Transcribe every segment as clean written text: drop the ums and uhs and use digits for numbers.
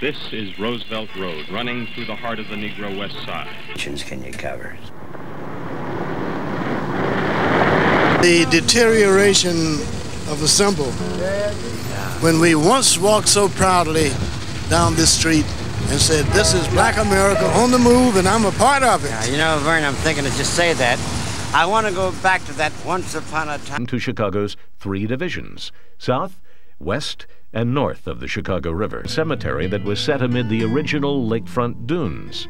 This is Roosevelt Road, running through the heart of the Negro West Side. Can you cover? The deterioration of the symbol. When we once walked so proudly down this street and said, this is Black America on the move and I'm a part of it. Yeah, you know, Vern, I'm thinking to just say that. I want to go back to that once upon a time. To Chicago's 3 divisions, south, west, and north of the Chicago River. Cemetery that was set amid the original lakefront dunes.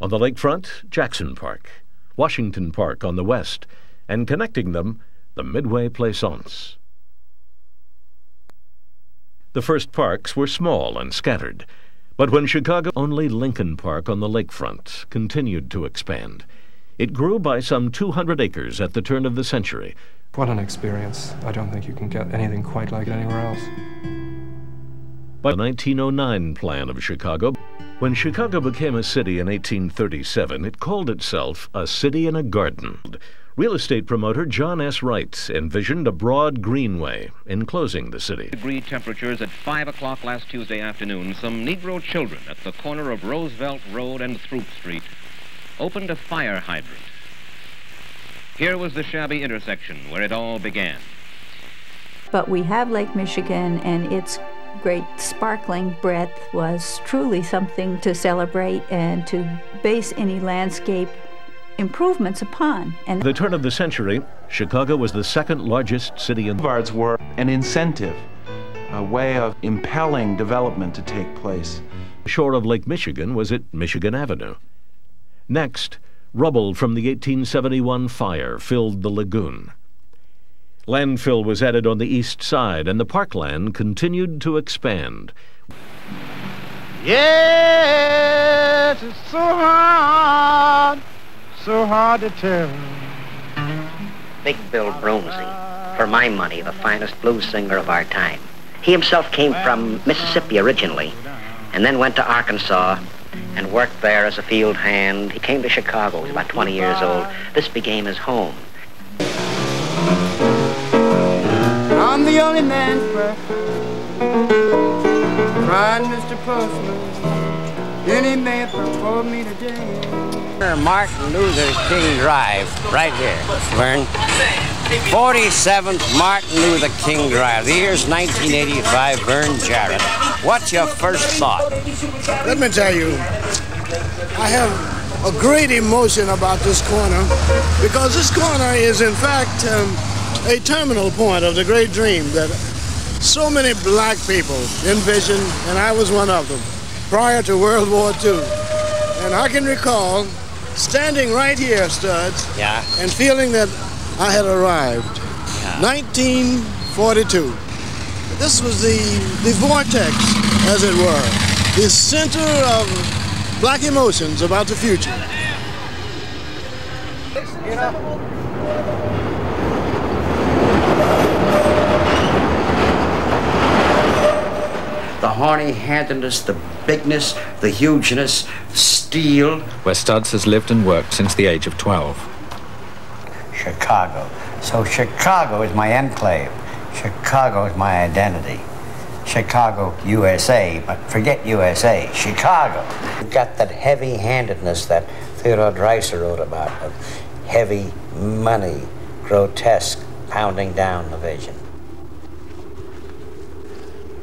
On the lakefront, Jackson Park, Washington Park on the west, and connecting them, the Midway Plaisance. The first parks were small and scattered, but when Chicago, only Lincoln Park on the lakefront continued to expand. It grew by some 200 acres at the turn of the century. What an experience. I don't think you can get anything quite like it anywhere else. By the 1909 plan of Chicago, when Chicago became a city in 1837, it called itself a city in a garden. Real estate promoter John S. Wright envisioned a broad greenway enclosing the city. Degree temperatures at 5 o'clock last Tuesday afternoon, some Negro children at the corner of Roosevelt Road and Throop Street opened a fire hydrant. Here was the shabby intersection where it all began. But we have Lake Michigan, and its great sparkling breadth was truly something to celebrate and to base any landscape improvements upon. And at the turn of the century, Chicago was the second largest city in the Boulevards were an incentive, a way of impelling development to take place. The shore of Lake Michigan was at Michigan Avenue. Next, rubble from the 1871 fire filled the lagoon. Landfill was added on the east side, and the parkland continued to expand. Yes, it's so hard to tell. Big Bill Broomsey, for my money, the finest blues singer of our time. He himself came from Mississippi originally, and then went to Arkansas and worked there as a field hand. He came to Chicago, he was about 20 years old. This became his home. I'm the only man crying, Mr. Postman. Any man for me today. Martin Luther King Drive, right here, Vern. 47th Martin Luther King Drive. The year's 1985, Vern Jarrett. What's your first thought? Let me tell you, I have a great emotion about this corner because this corner is in fact a terminal point of the great dream that so many black people envisioned, and I was one of them, prior to World War II. And I can recall standing right here, Studs, and feeling that I had arrived. 1942. This was the vortex, as it were, the center of black emotions about the future. The horny-handedness, the bigness, the hugeness, steel. Where Studs has lived and worked since the age of 12. Chicago. So Chicago is my enclave. Chicago is my identity. Chicago, USA, but forget USA, Chicago. You've got that heavy-handedness that Theodore Dreiser wrote about, of heavy money, grotesque, pounding down the vision.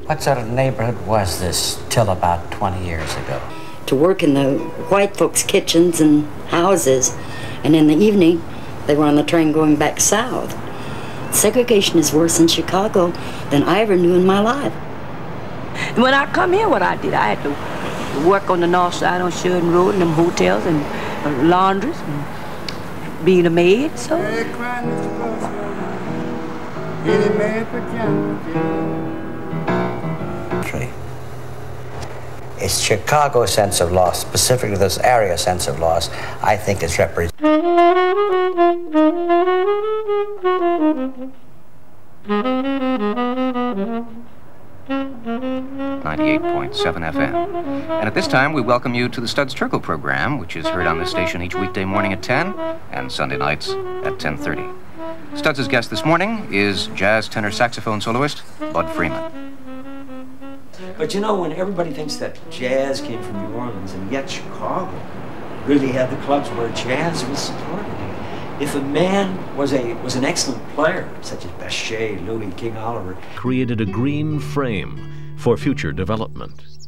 What sort of neighborhood was this till about 20 years ago? To work in the white folks' kitchens and houses, and in the evening, they were on the train going back south. Segregation is worse in Chicago than I ever knew in my life. And when I come here, what I did, I had to work on the north side on Sheridan Road in them hotels and laundries and being a maid, so. It's Chicago's sense of loss, specifically this area sense of loss, I think is represented. 98.7 FM. And at this time, we welcome you to the Studs Terkel program, which is heard on this station each weekday morning at 10 and Sunday nights at 10:30. Studs' guest this morning is jazz tenor saxophone soloist Bud Freeman. But you know, when everybody thinks that jazz came from New Orleans, and yet Chicago really had the clubs where jazz was supported. If a man was an excellent player, such as Bechet, Louis, King Oliver, created a green frame for future development.